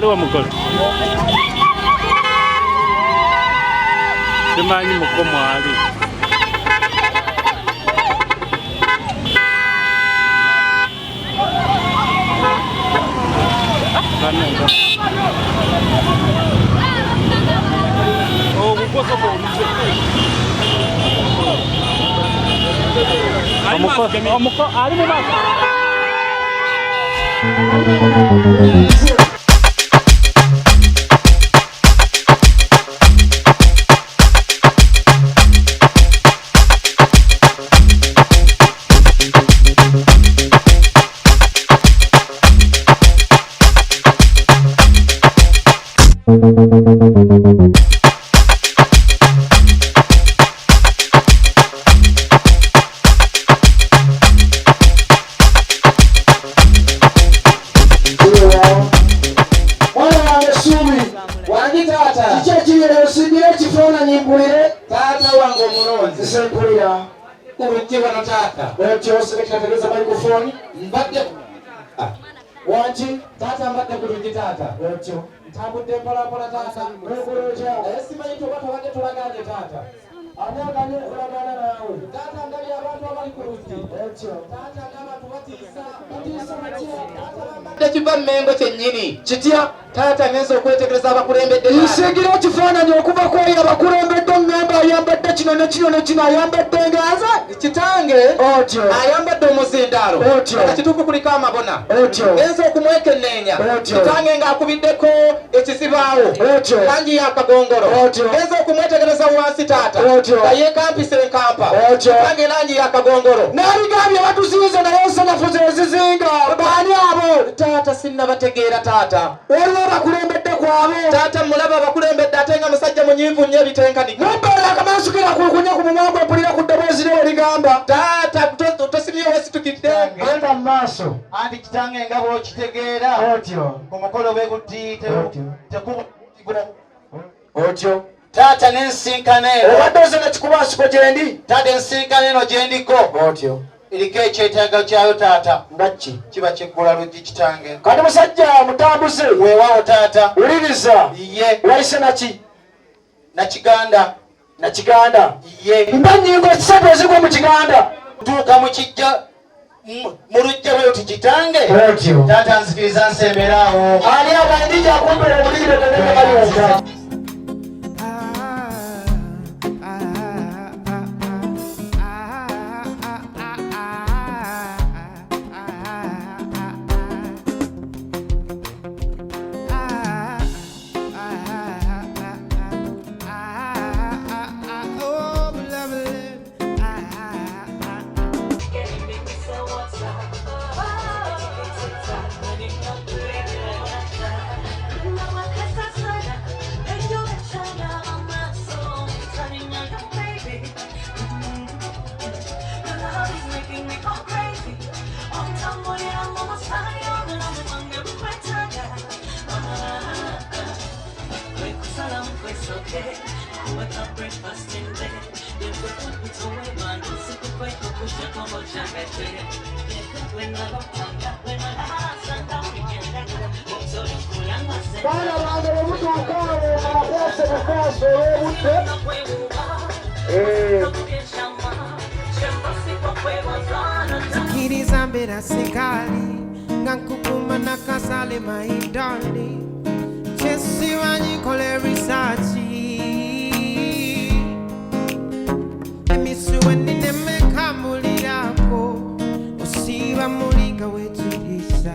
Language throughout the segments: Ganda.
Omuko. Simanyi mukomo ali. Omuko ali mu maaso. Wanchi tata mbadde kulungi tata otyo ntambudde mpolampola tata wekoloja esimanyi tobata wadde tulaganye tata anaganye olagana naawe tata ndabye abantu abali ku luzzi otyo tata n'abantu batiisa batya kiva mmengo kyennyini kitya tata ngenza okwetegereza abakulembedde nsigira ekifaananyi okuva kweri abakulembedde oŋŋamba ayambadde kino ne kino ne kino ayambadde ngaze kitange otyo ayambadde omuzindaalo otyo kituufu kuliko amabona otyo ngenza okumwekenneenya kitange ng'akubiddeko ekizibaawo otyo langi yakagongolo otyo ngenza okumwetegereza wansi taata nga yeekampisa enkampa otyo langi langi yakagongolo n'abigambye batuziize naye ensanafu ze zizinga baani abo taata sinnabategeera taata waliwo abakulembedde kwabo taata mulaba abakulembedde ate nga musajja munyiivu nnyo ebitenkanika mumbeera akamansukira kukunya ku mumwa gwe mpulira ku ddoboozi lye weligamba taata tosimye wesitukidde genda mu maaso anti kitange nga bw'okitegeera otyo ku mukolo bwe guti otyo taata n'ensinkana eno obadde ozena kikubansiko gyendi taata ensinkana eno gyendiko otyo iriko ekyetaaga kyayo taata ngaki kiba kiggula luggi kitange kati musajja mutambuze weewaawo taata wuliriza ye wayise naki nakiganda ye mba nnyingo esatu ezigwa mu kiganda tuuka mu kijja mu lujja bwe uti kitange taata nzikiriza nsemberaawo ali agandija akumbera obulire tenemekalyoka Sikiriza mbera sikali Ngankukuma nakasale my darling Chesi wanyikole risachi Emisuwe nineme kamulirako Osiba mulinga wechirisa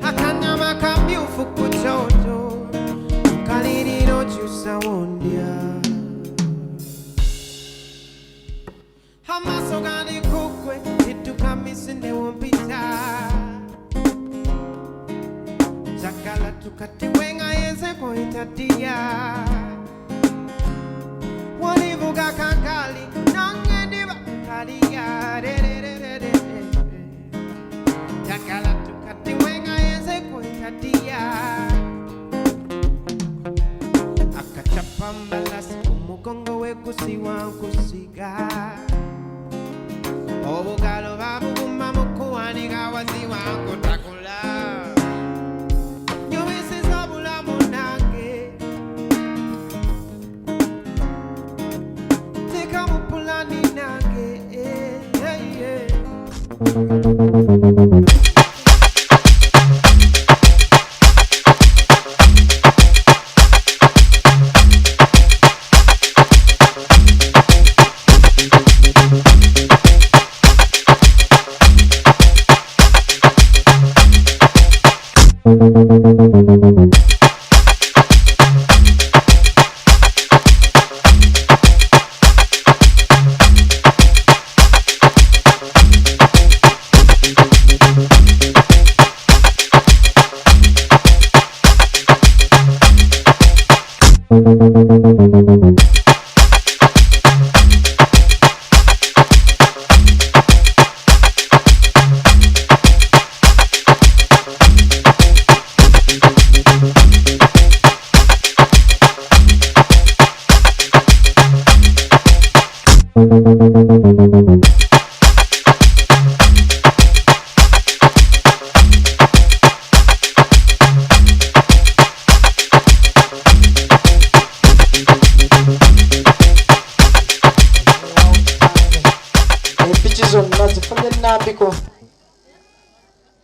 Akanyama kambyufu kuchocho Ukaliriro chusa wondia Hamaso gani kukwe Itukamisinde wompita Jakala tukati wenga yeze poitatia Walivuga kankali Nangediva kalia Jakala tukati wenga yeze poitatia Akachapa mbalasi Umugongo wekusiwa kusiga Obugalo babuguma mukuwanika waziwa kutakula Nyumisiza bulamu nange Teka mupulani nange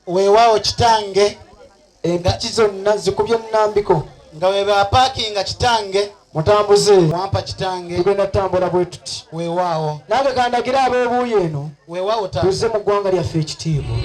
Weewaawo kitange empiki zonna zikubye nnambiko nga weba parkinga kitange mutambuze wampa kitange tugenda tutambula bwe tuti weewaawo nange kandagira ab'ebuuyi eno weewaawo tuzze mu ggwanga lyaffe ekitiibwa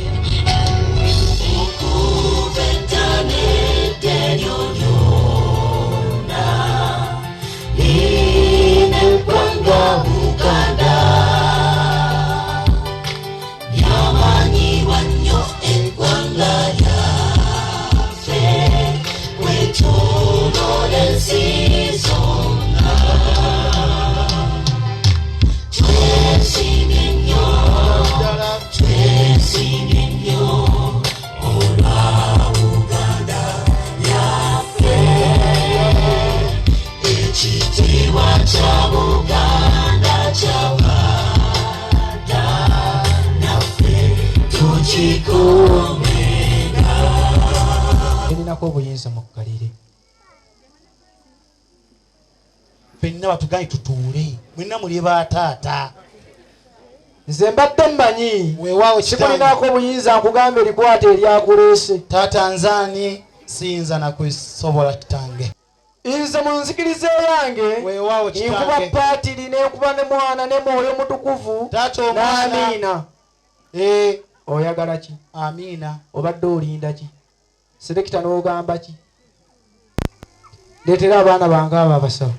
Eninako obuyinza mu kkalire ffenna batuganye tutuule mwenna muli bataata nze mbadde mmanyi weewaawo sikulinako obuyinza nkugambe erikwata eryakuleese taata nzaani siyinza nakusobola kitange nze mu nzikiriza yange weewaawo nkuba paatiri nenkuba ne mwana ne mwoyo mutukuvu taata omwana n'amiina oyagala ki amiina obadde olinda ki selekita n'ogamba ki leetera abaana bange abo abasaba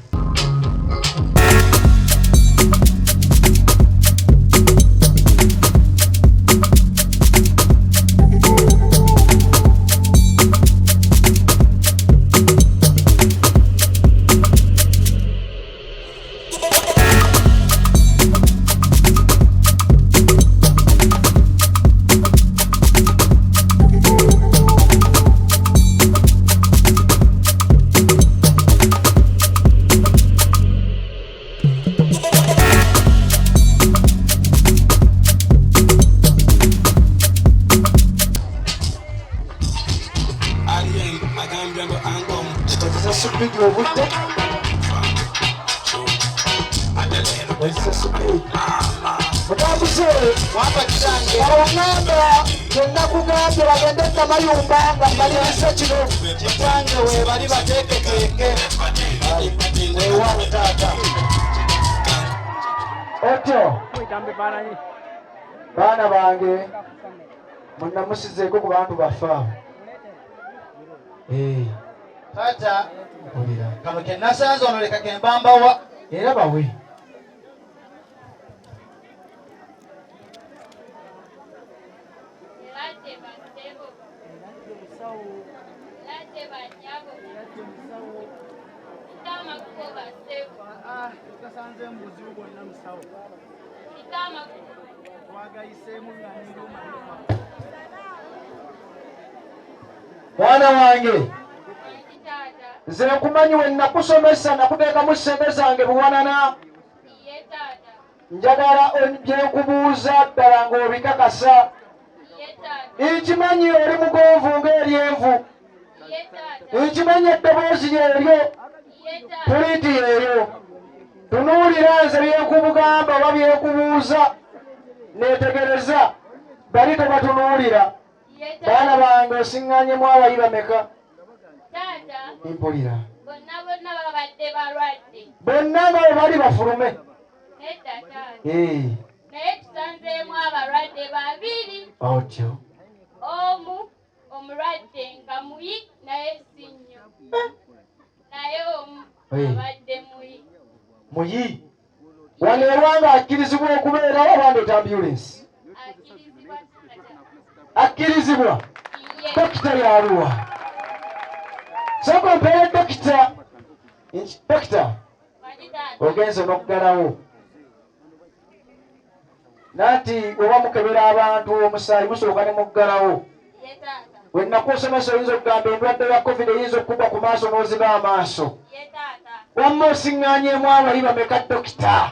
Kozesa supidi obudde. Kozesa supidi. Mutambuze wamba kitange. Abangamba kyonna kugambye bagende Namayumba nga mbalirisa kino. Kitange weebali bateeketeeke. Weewaawo taata. Otyo. Baana bange munnamusizeeko ku bantu baffe. Taata mpulira kano ke nasanze ono leka ke mbambawa era bawe. Mwana wange nze nkumanyi we nakusomesa nakuteekamu ssente zange buwanana. Njagala byenkubuuza ddala ng'obikakasa. Nkimanyi oli mugonvu ng'eryenvu. Nkimanyi eddoboozi lyeryo puliiti yeeyo. Tunuulira nze byenkubugamba oba byenkubuuza neetegereza bali tobatunuulira. Baana bange osiŋŋaanyemu abayi bameka? Mpulira bonna nga bwe bali bafulume. Naye tusanzeemu abalwadde babiri. Otyo Omu omulwadde nga muyi naye si nnyo. Naye omu abadde muyi. muyi wano ewanga akkirizibwa okubeerawo abandeeta ambulensi. Akkirizibwa dokita yaluwa soko mpeere dokita. Dokita ogenze n'okugalawo nati oba mukebera abantu omusaayi musooka ne muggalawo. Bwe nakusomesa oyinza okugamba endwadde ya covid eyinza okugwa ku maaso n'oziba amaaso. Wamma osiŋŋaanyeemu abali bameka dokita?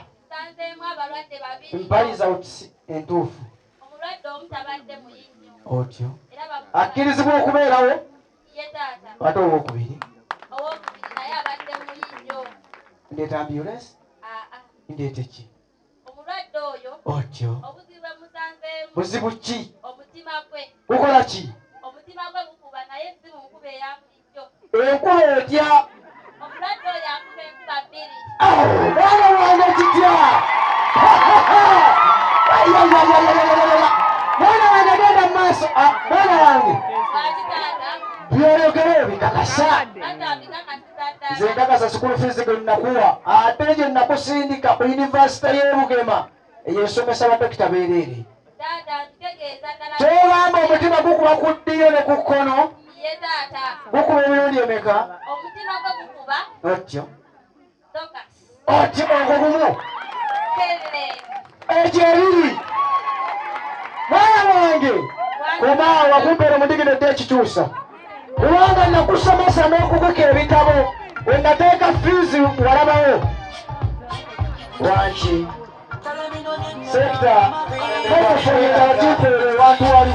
Mpaliza entuufu. Otyo akkirizibwa okubeerawo ate owookubiri ndeeta ambulensi ndeeta ki? Otyo buzibu ki? Gukola ki? Enkuba etya? Mwana wange kitya? Mwana wange genda mu maaso. Mwana wange byolekere bikakasa. Nze nkakasa sikulu fizi gwe nnakuwa ate gye nakusindika ku yunivasite y'e Bugema ey'ensomesa badokita beereere. Kyogamba omutima gukuba ku ddyo ne ku kkono gukuba emirundi emeka? Otyo otyo ogwo gumu ekyo ebiri. Mwana wange komaawa kumpeera omudigidde ekikyusa kubanga nakusomesa n'okukuka ebitabo we nateeka fiizi walabawo. Wanki sekita n'okufuuyira agiipeere wantu wali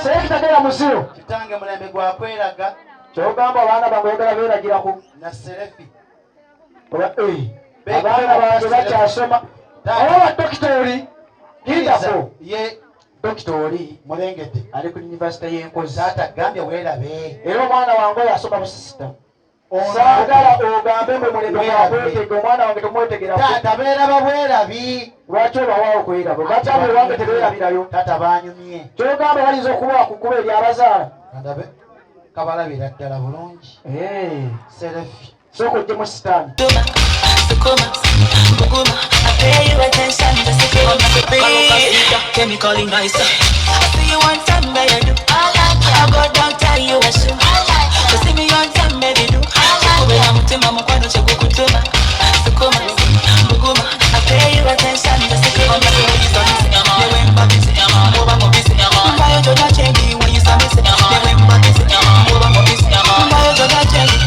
sekita gera muziro. Kitange mulembe gwakweraga kyogamba abaana bange oyagala beeragiraku na serefi abaana bange bakyasoma. Oba badokita oli hindako ye dokita oli mulengedde ali ku yunivasite y'Enkozi. Atagambye weerabe era omwana wange oyo asoma busisita. Saagala ogambe mwe mulembe gwakwetegeka omwana wange tomwetegera. Taata beeraba bwerabi. Lwaki obawaawo kweraba? Bakyamwe wange tebeerabirayo. Taata baanyumye. Kyogamba balinza okuba kukuba eri abazaala. Kandabe kabalabira ddala bulungi. Serefi sooka oggyemu sitaani. Chemically nice. I see you want